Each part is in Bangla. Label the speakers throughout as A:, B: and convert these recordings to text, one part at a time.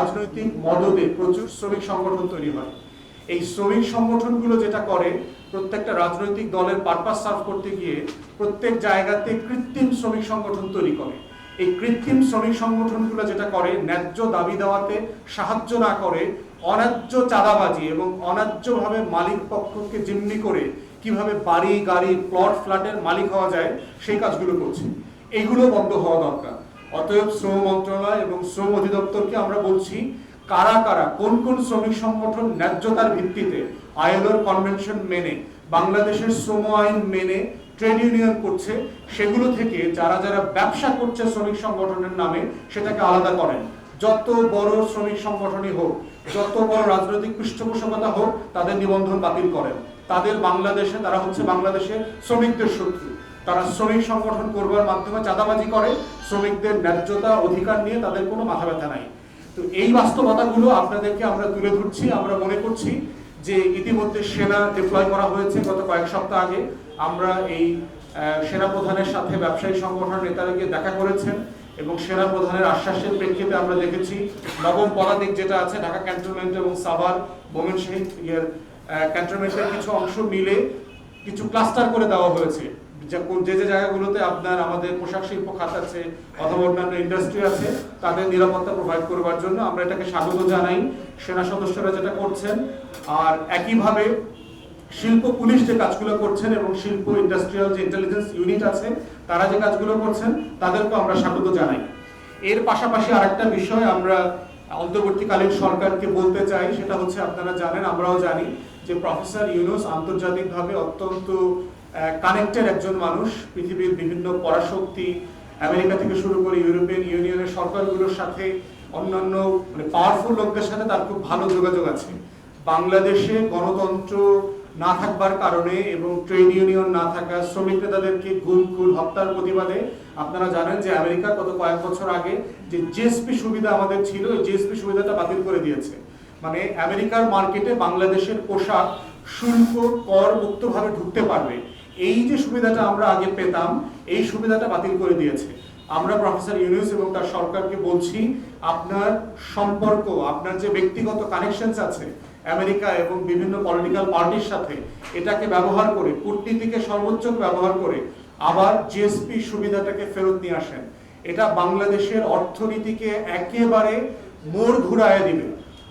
A: রাজনৈতিক মদদে প্রচুর শ্রমিক সংগঠন তৈরি হয়। এই শ্রমিক সংগঠনগুলো যেটা করে, প্রত্যেকটা রাজনৈতিক দলের পারপাস সার্ভ করতে গিয়ে প্রত্যেক জায়গাতে কৃত্রিম শ্রমিক সংগঠন তৈরি করে। এই কৃত্রিম শ্রমিক সংগঠনগুলো যেটা করে, ন্যায্য দাবি দেওয়াতে সাহায্য না করে অন্যায্য চাঁদাবাজি এবং অন্যায্যভাবে মালিক পক্ষকে জিম্মি করে কিভাবে বাড়ি গাড়ি প্লট ফ্ল্যাটের মালিক হওয়া যায় সেই কাজগুলো করছে। এইগুলো বন্ধ হওয়া দরকার। অতএব শ্রম মন্ত্রণালয় এবং শ্রম অধিদপ্তরকে আমরা বলছি, কারা কারা কোন কোন শ্রমিক সংগঠন ন্যায্যতার ভিত্তিতে আইএলওর কনভেনশন মেনে বাংলাদেশের শ্রম আইন মেনে ট্রেড ইউনিয়ন করছে, সেগুলো থেকে যারা যারা ব্যবসা করছে শ্রমিক সংগঠনের নামে সেটাকে আলাদা করেন। যত বড় শ্রমিক সংগঠনই হোক, যত বড় রাজনৈতিক পৃষ্ঠপোষকতা হোক, তাদের নিবন্ধন বাতিল করেন। তারা হচ্ছে বাংলাদেশের শ্রমিকদের শত্রু। তারা শ্রমিক সংগঠন করবার মাধ্যমে চাঁদাবাজি করে, শ্রমিকদের ন্যায্যতা অধিকার নিয়ে তাদের কোনো মাথা ব্যথা নাই। তো এই বাস্তবতাগুলো আপনাদেরকে আমরা তুলে ধরছি। আমরা মনে করছি যে ইতিমধ্যে সেনা ডিপ্লয় করা হয়েছে গত কয়েক সপ্তাহ আগে। আমরা এই সেনা প্রধানের সাথে ব্যবসায়ী সংগঠনের নেতারা গিয়ে দেখা করেছেন এবং সেনা প্রধানের আশ্বাসের প্রেক্ষিতে আমরা দেখেছি নবম পদাতিক যেটা আছে ঢাকা ক্যান্টনমেন্ট এবং সাভার ময়মনসিংহ ক্যান্টনমেন্টের কিছু অংশ মিলে কিছু ক্লাস্টার করে দেওয়া হয়েছে। যে যে জায়গাগুলোতে আপনার আমাদের পোশাক শিল্প খাত আছে অথবা অন্যান্য ইন্ডাস্ট্রি আছে, তাদের নিরাপত্তা প্রোভাইড করবার জন্য আমরা এটাকে স্বাগত জানাই। সেনা সদস্যরা যেটা করছেন, আর একইভাবে শিল্প পুলিশ যে কাজগুলো করছেন এবং শিল্প ইন্ডাস্ট্রিয়াল যে ইন্টেলিজেন্স ইউনিট আছে তারা যে কাজগুলো করছেন, তাদেরকে আমরা স্বাগত জানাই। এর পাশাপাশি আরেকটা বিষয় আমরা অন্তর্বর্তীকালীন সরকারকে বলতে চাই, সেটা হচ্ছে আপনারা জানেন, আমরাও জানি যে প্রফেসর ইউনূস আন্তর্জাতিকভাবে অত্যন্ত কানেক্টেড একজন মানুষ। পৃথিবীর বিভিন্ন পরাশক্তি, আমেরিকা থেকে শুরু করে ইউরোপিয়ান ইউনিয়নের সরকারগুলোর সাথে, অন্যান্য পাওয়ারফুল লোকদের সাথে তার খুব ভালো যোগাযোগ আছে। বাংলাদেশে গণতন্ত্র না থাকবার কারণে এবং ট্রেড ইউনিয়ন না থাকা, শ্রমিক নেতাদেরকে খুন হত্যার প্রতিবাদে আপনারা জানেন যে আমেরিকা গত কয়েক বছর আগে যে জিএসপি সুবিধা আমাদের ছিল, এই জিএসপি সুবিধাটা বাতিল করে দিয়েছে। মানে আমেরিকার মার্কেটে বাংলাদেশের পোশাক শুল্ক কর মুক্তভাবে ঢুকতে পারবে। এই যে সুবিধাটা আমরা আগে পেতাম, এই সুবিধাটা বাতিল করে দিয়েছে। আমরা প্রফেসর ইউনূস এবং তার সরকারকে বলছি, আপনার সম্পর্ক, আপনার যে ব্যক্তিগত কানেকশনস আছে আমেরিকা এবং বিভিন্ন পলিটিক্যাল পার্টির সাথে, এটাকে ব্যবহার করে, কূটনীতিকে সর্বোচ্চ ব্যবহার করে আবার জিএসপি সুবিধাটাকে ফেরত নিয়ে আসেন। এটা বাংলাদেশের অর্থনীতিকে একেবারে মোড় ঘুরায় দিবে।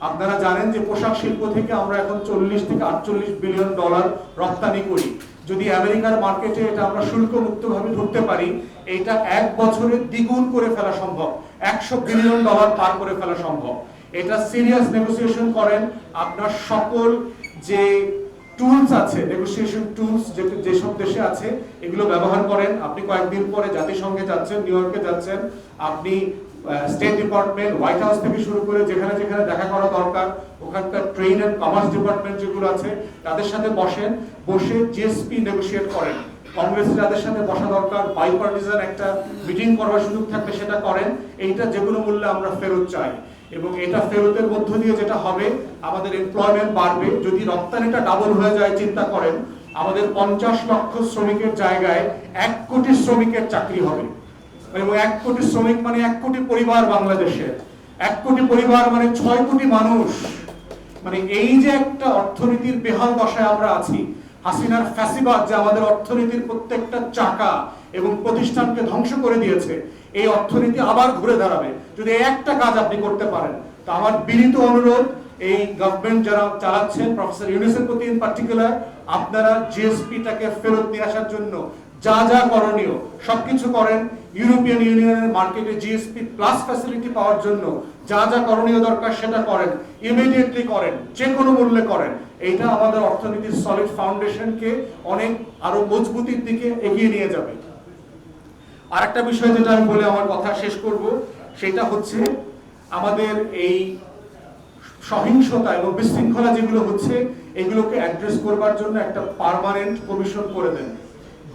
A: আপনারা জানেন যে পোশাক শিল্প থেকে আমরা এখন 40 থেকে 48 বিলিয়ন ডলার রপ্তানি করি। যদি আমেরিকার মার্কেটে এটা আমরা শুল্ক মুক্তভাবে ঢুকতে পারি, এটা এক বছরে দ্বিগুণ করে ফেলা সম্ভব, 100 বিলিয়ন ডলার পার করে ফেলা সম্ভব। এটা সিরিয়াস নেগোসিয়েশন করেন। আপনার সকল যে টুলস আছে, নেগোসিয়েশন টুলস যেসব দেশে আছে, এগুলো ব্যবহার করেন। আপনি কয়েকদিন পরে জাতিসংঘে যাচ্ছেন, নিউ ইয়র্কে যাচ্ছেন, আপনি স্টেট ডিপার্টমেন্ট, হোয়াইট হাউস থেকে শুরু করে যেখানে যেখানে দেখা করা দরকার, ওখানকার ট্রেড এন্ড কমার্স ডিপার্টমেন্ট যেগুলো আছে তাদের সাথে বসে জিএসপি নেগোশিয়েট করেন। কংগ্রেসে যাদের সাথে বসা দরকার, বাইপার্টিজান একটা মিটিং করার সুযোগ থাকলে সেটা করেন। এইটা যেগুলো মূল্যে আমরা ফেরত চাই এবং এটা ফেরতের মধ্য দিয়ে যেটা হবে, আমাদের এমপ্লয়মেন্ট বাড়বে। যদি রপ্তানিটা ডাবল হয়ে যায়, চিন্তা করেন, আমাদের 50 লক্ষ শ্রমিকের জায়গায় 1 কোটি শ্রমিকের চাকরি হবে এবং 1 কোটি শ্রমিক মানে 1 কোটি পরিবার বাংলাদেশের। 1 কোটি পরিবার মানে 6 কোটি মানুষ। মানে এই যে একটা অর্থনীতির বেহাল দশায় আমরা আছি, হাসিনার ফ্যাসিবাদ যে আমাদের অর্থনীতির প্রত্যেকটা চাকা এবং প্রতিষ্ঠানকে ধ্বংস করে দিয়েছে, এই অর্থনীতি আবার ঘুরে দাঁড়াবে যদি একটা কাজ আপনি করতে পারেন। তো আমার বিনীত অনুরোধ, এই গভর্নমেন্ট যারা চালাচ্ছেন, প্রফেসর ইউনূসের প্রতি ইন পার্টিকুলার, আপনারা জিএসপিটাকে ফেরত নিয়ে আসার জন্য যা যা করণীয় সবকিছু করেন। ইউরোপিয়ান ইউনিয়নের মার্কেটে জিএসপি প্লাস ফ্যাসিলিটি পাওয়ার জন্য যা যা করণীয় দরকার সেটা করেন, ইমিডিয়েটলি করেন, যে কোনো মূল্যে করেন। এইটা আমাদের অর্থনীতির সলিড ফাউন্ডেশনকে অনেক আরো মজবুতির দিকে এগিয়ে নিয়ে যাবে। আর একটা বিষয় যেটা আমি বলে আমার কথা শেষ করব, সেটা হচ্ছে আমাদের এই সহিংসতা এবং বিশৃঙ্খলা যেগুলো হচ্ছে, এগুলোকে অ্যাড্রেস করবার জন্য একটা পার্মানেন্ট কমিশন করে দেন।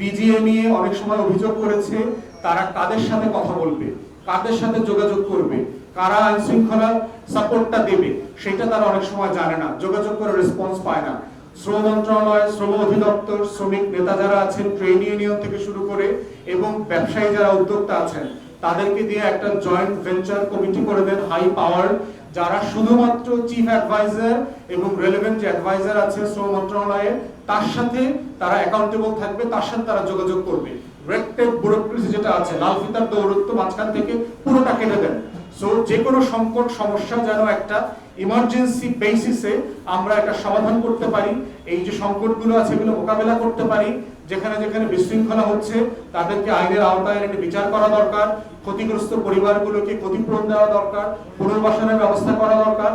A: বিজিএমইএ অনেক সময় অভিযোগ করেছে, তারা কাদের সাথে কথা বলবে, কাদের সাথে যোগাযোগ করবে, কারা আইন শৃঙ্খলা সাপোর্টটা দেবে, সেটা তারা অনেক সময় জানে না, যোগাযোগ করে রেসপন্স পায় না। শ্রম মন্ত্রণালয়, শ্রম অধিদপ্তর, শ্রমিক নেতা যারা আছেন, ট্রেড ইউনিয়ন থেকে শুরু করে এবং ব্যবসায়ী যারা উদ্যোক্তা আছেন, তাদেরকে দিয়ে একটা জয়েন্ট ভেঞ্চার কমিটি করে দেন, হাই পাওয়ার, যারা শুধুমাত্র চিফ অ্যাডভাইজার এবং রেলেভেন্ট যে অ্যাডভাইজার আছে শ্রম মন্ত্রণালয়ে তার সাথে তারা অ্যাকাউন্টেবল থাকবে, তার সাথে তারা যোগাযোগ করবে। রেড টেপ ব্যুরোক্রেসি যেটা আছে, লাল ফিতার দৌরত্ব মাঝখান থেকে পুরোটা কেটে দেন। সো যে কোনো সংকট সমস্যা যেন একটা ইমার্জেন্সি বেসিসে আমরা একটা সমাধান করতে পারি, এই যে সংকটগুলো আছে এগুলো মোকাবেলা করতে পারি। যেখানে যেখানে বিশৃঙ্খলা হচ্ছে তাদেরকে আইনের আওতায় এনে বিচার করা দরকার, ক্ষতিগ্রস্ত পরিবারগুলোকে ক্ষতিপূরণ দেওয়া দরকার, পুনর্বাসনের ব্যবস্থা করা দরকার।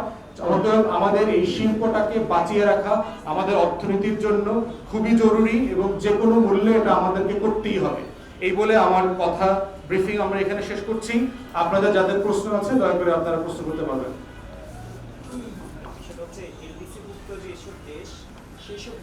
A: আমাদের এই শিল্পটাকে বাঁচিয়ে রাখা আমাদের অর্থনীতির জন্য খুবই জরুরি এবং যে কোনো মূল্যে এটা আমাদেরকে করতেই হবে। এই বলে আমার কথা ব্রিফিং আমরা এখানে শেষ করছি। আপনাদের যাদের প্রশ্ন আছে দয়া করে আপনারা প্রশ্ন করতে পারবেন।
B: সেটা হচ্ছে এলডিসি ভুক্ত যেসব দেশ সেসব